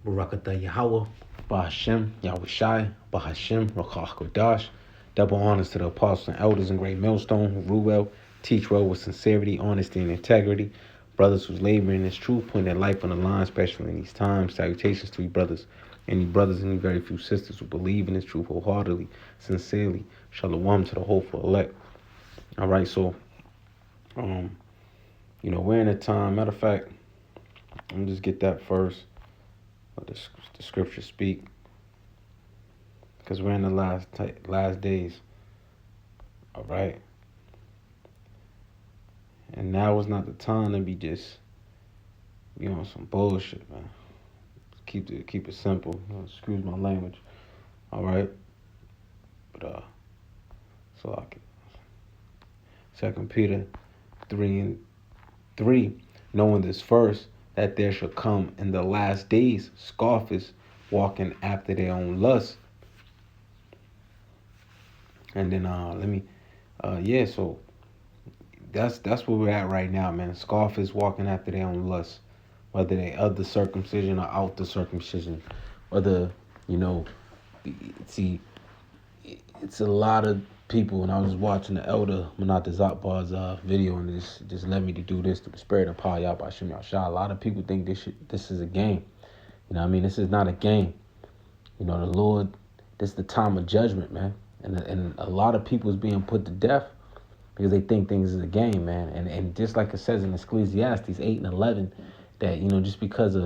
Barakatah Yahweh, Bahashem, Yahushai, Bahashem, Rakah Kodash. Double honors to the apostles and elders in Great Millstone who rule well, teach well with sincerity, honesty, and integrity. Brothers who's laboring in this truth, putting their life on the line, especially in these times. Salutations to you brothers, any brothers, any very few sisters who believe in this truth wholeheartedly, sincerely. Shalom to the hopeful elect. All right, so, we're in a time. Matter of fact, let me just get that first. Let the scripture speak, because we're in the last days. All right, and now is not the time to be on some bullshit, man. Keep it simple. Excuse my language. All right, but so I can. 2 Peter 3:3, knowing this first, that there shall come in the last days scoffers walking after their own lusts. And then so that's where we're at right now, man. Scoffers walking after their own lusts, whether they of the circumcision or out the circumcision, whether see, it's a lot of people. And I was watching the elder Manat Zakbar's video, and this just led me to do this through the spirit of Pah Yah Bashim Yahshua. A lot of people think this is a game. This is not a game. The Lord, this is the time of judgment, man. And a lot of people is being put to death because they think things is a game, man. And just like it says in Ecclesiastes 8:11, that just because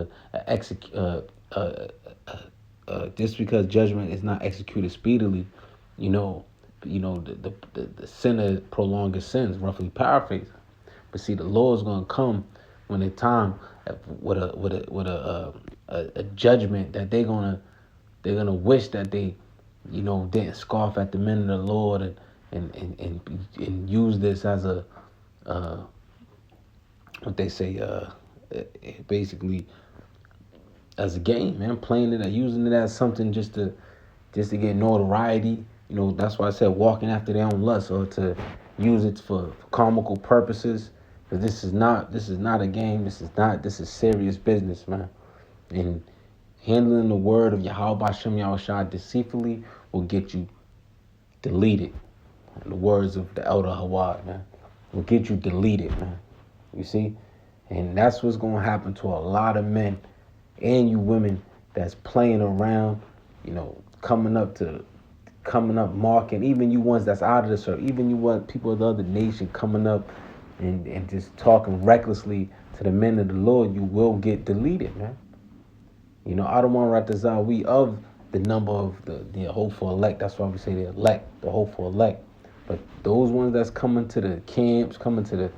just because judgment is not executed speedily, the sinner prolong his sins, roughly paraphrase. But see, the Lord's gonna come when the time with a judgment that they're gonna wish that they didn't scoff at the men of the Lord and use this as a what they say basically as a game, man, playing it, using it as something just to get notoriety. That's why I said walking after their own lust, or to use it for comical purposes. Because this is not a game. This is serious business, man. And handling the word of Yahweh Bashem Yahushua deceitfully will get you deleted. In the words of the elder Hawad, man, will get you deleted, man. You see? And that's what's going to happen to a lot of men and you women that's playing around, coming up marking, even you ones that's out of the circle, even you want people of the other nation coming up and just talking recklessly to the men of the Lord, you will get deleted, man. Adawan Ratazah, we of the number of the hopeful elect. That's why we say the elect, the hopeful elect. But those ones that's coming to the camps, coming to the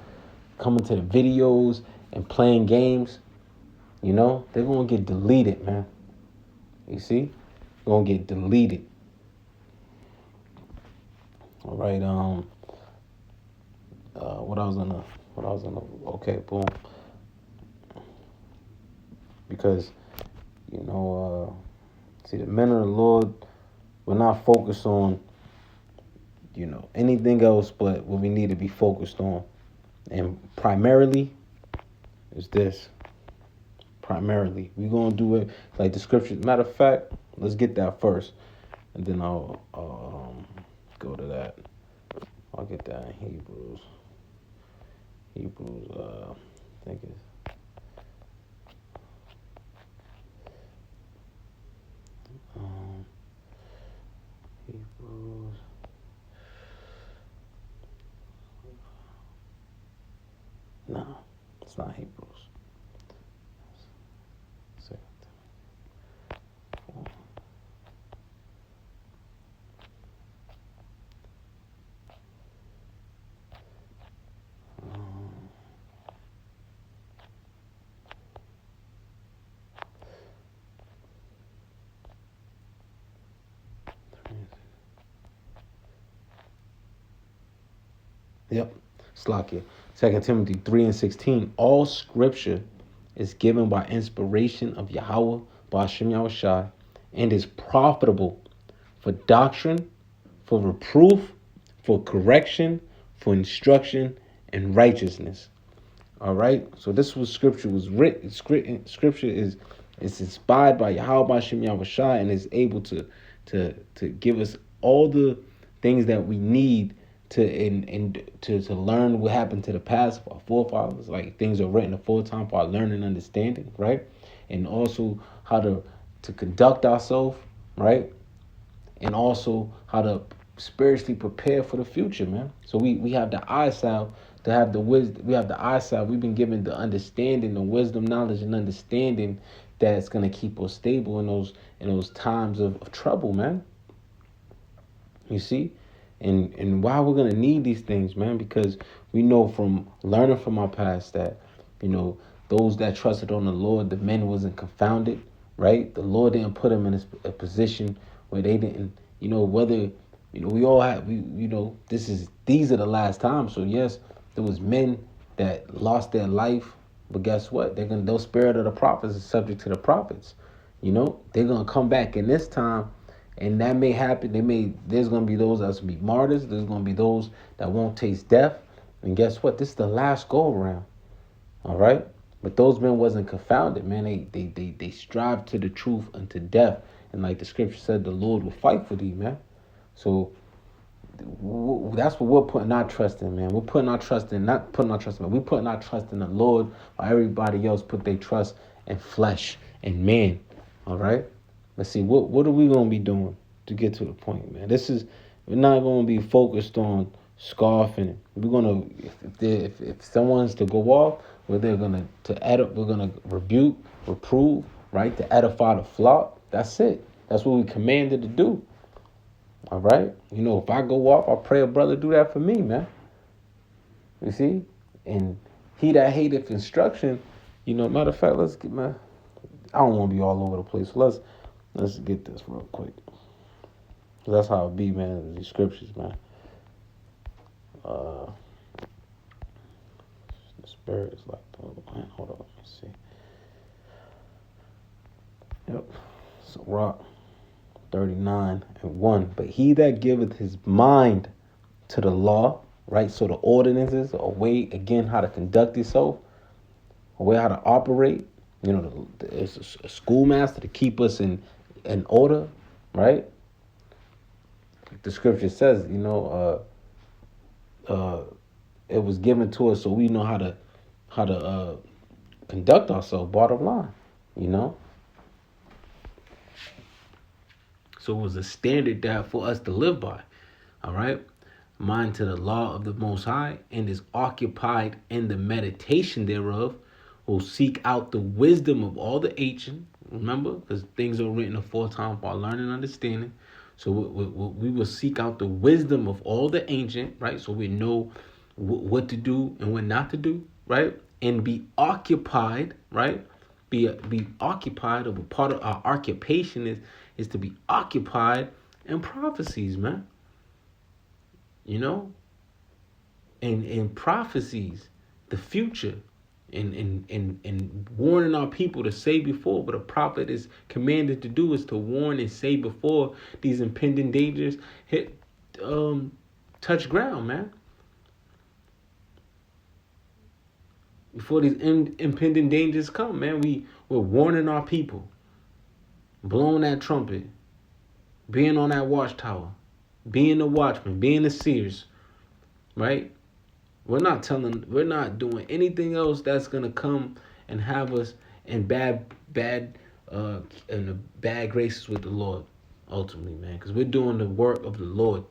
videos and playing games, they're gonna get deleted, man. You see? They're gonna get deleted. All right, okay, boom. Because, see, the men of the Lord, we're not focused on, anything else but what we need to be focused on. And primarily is this. Primarily. We're going to do it like the scripture. Matter of fact, let's get that first. And then I'll go to that. I'll get that in Hebrews. I think it's Hebrews. No, it's not Hebrews. Yep, Slakia. 2 Timothy 3:16. All scripture is given by inspiration of Yahweh, Ba'ashem Yahushai, and is profitable for doctrine, for reproof, for correction, for instruction, and righteousness. All right. So this was scripture was written. Scripture is It's inspired by Yahweh Shem Yahushua, and is able to give us all the things that we need to learn what happened to the past of our forefathers. Like, things are written aforetime for our learning and understanding, right? And also how to conduct ourselves, right? And also how to spiritually prepare for the future, man. So we have the eyesight to have the wisdom. We have the eyesight. We've been given the understanding, the wisdom, knowledge, and understanding that's gonna keep us stable in those times of trouble, man. You see? And why we're gonna need these things, man, because we know from learning from our past that, you know, those that trusted on the Lord, the men wasn't confounded, right? The Lord didn't put them in a position where they didn't, whether, we all have, these are the last times. So yes, there was men that lost their life, but guess what? Those spirit of the prophets is subject to the prophets. They're gonna come back in this time, and that may happen. There's gonna be those that's gonna be martyrs. There's gonna be those that won't taste death. And guess what? This is the last go around. All right. But those men wasn't confounded, man. They strive to the truth unto death. And like the scripture said, the Lord will fight for thee, man. So that's what we're putting our trust in, man. We're putting our trust in, not putting our trust in, we're putting our trust in the Lord, while everybody else put their trust in flesh and man. All right. Let's see, what are we gonna be doing to get to the point, man? We're not gonna be focused on scoffing. We're gonna, if someone's to go off, we're gonna rebuke, reprove, right? To edify the flock. That's it. That's what we commanded to do. All right. If I go off, I pray a brother do that for me, man. You see? And he that hateth instruction, matter of fact, I don't want to be all over the place. So let's get this real quick. That's how it be, man. These scriptures, man. The spirit is like, hold on, let me see. Yep. So Rock 39:1. But he that giveth his mind to the law, right? So the ordinances, a way again how to conduct yourself, a way how to operate. It's a schoolmaster to keep us in order, right? The scripture says, it was given to us so we know how to conduct ourselves. Bottom line. So it was a standard that for us to live by. All right. Mind to the law of the Most High, and is occupied in the meditation thereof, will seek out the wisdom of all the ancient. Remember, because things are written aforetime for our learning and understanding. So we will seek out the wisdom of all the ancient, right? So we know what to do and what not to do, right? And be occupied, right? Be occupied, of a part of our occupation is to be occupied in prophecies, man. And prophecies, the future, and warning our people to say before. What a prophet is commanded to do is to warn and say before these impending dangers touch ground, man. Before these impending dangers come, man, we're warning our people, blowing that trumpet, being on that watchtower, being the watchman, being the seers, right? We're not doing anything else that's gonna come and have us in bad graces with the Lord, ultimately, man. Because we're doing the work of the Lord,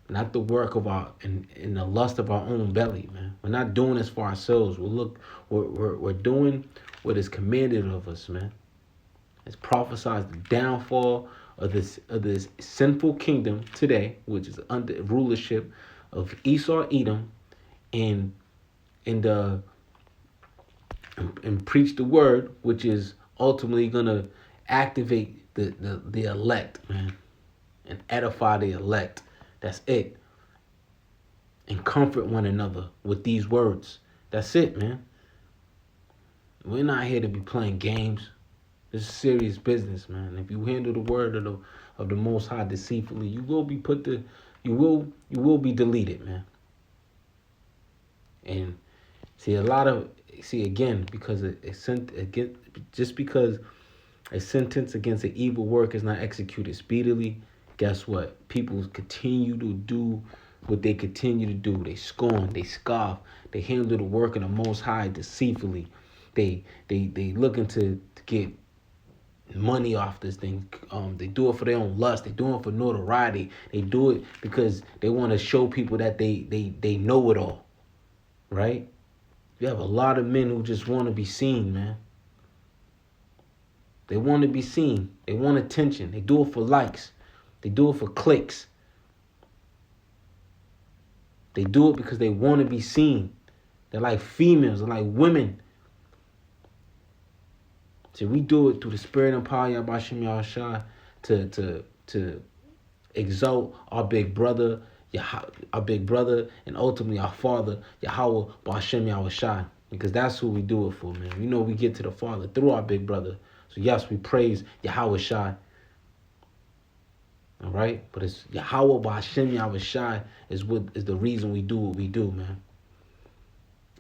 not the work of in the lust of our own belly, man. We're not doing this for ourselves. We're doing what is commanded of us, man. It's prophesied the downfall of this sinful kingdom today, which is under rulership of Esau, Edom, and preach the word, which is ultimately gonna activate the elect, man, and edify the elect. That's it. And comfort one another with these words. That's it, man. We're not here to be playing games. This is serious business, man. If you handle the word of the Most High deceitfully, you will be you will be deleted, man. And see, a lot of see again, because again, just because a sentence against an evil work is not executed speedily, guess what? People continue to do what they continue to do. They scorn, they scoff, they handle the work of the Most High deceitfully. They looking to get money off this thing. They do it for their own lust. They do it for notoriety. They do it because they want to show people that they know it all, right? You have a lot of men who just want to be seen, man. They want to be seen. They want attention. They do it for likes. They do it for clicks. They do it because they want to be seen. They're like females. They're like women. So we do it through the spirit and power of Yahweh Yahshua to exalt our big brother, and ultimately our father, Yahweh B'Hashem Yahushua. Because that's who we do it for, man. We know we get to the Father through our big brother. So yes, we praise Yahweh Shai. All right? But it's Yahweh B'Hashem Yahushua is the reason we do what we do, man.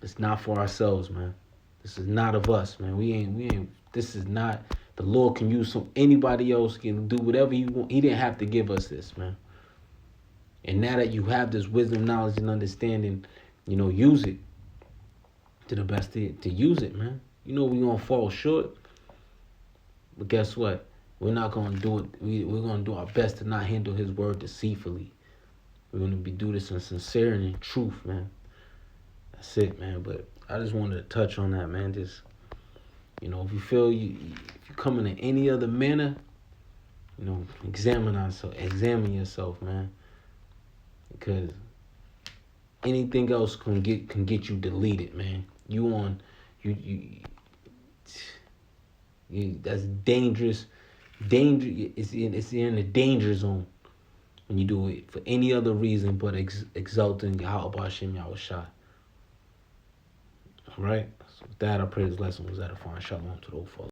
It's not for ourselves, man. This is not of us, man. We ain't this is not, the Lord can use anybody else, can do whatever he want. He didn't have to give us this, man. And now that you have this wisdom, knowledge, and understanding, use it to the best to use it, man. We're going to fall short. But guess what? We're not going to do it. We're going to do our best to not handle his word deceitfully. We're going to do this in sincerity and truth, man. That's it, man. But I just wanted to touch on that, man. Just, if you feel if you come in any other manner, examine yourself, man. Because anything else can get you deleted, man. You that's dangerous. It's in the danger zone when you do it for any other reason but exalting Yahweh B'Hashem Yahushua. All right. So with that, I pray this lesson was edifying. Shalom to the old folks.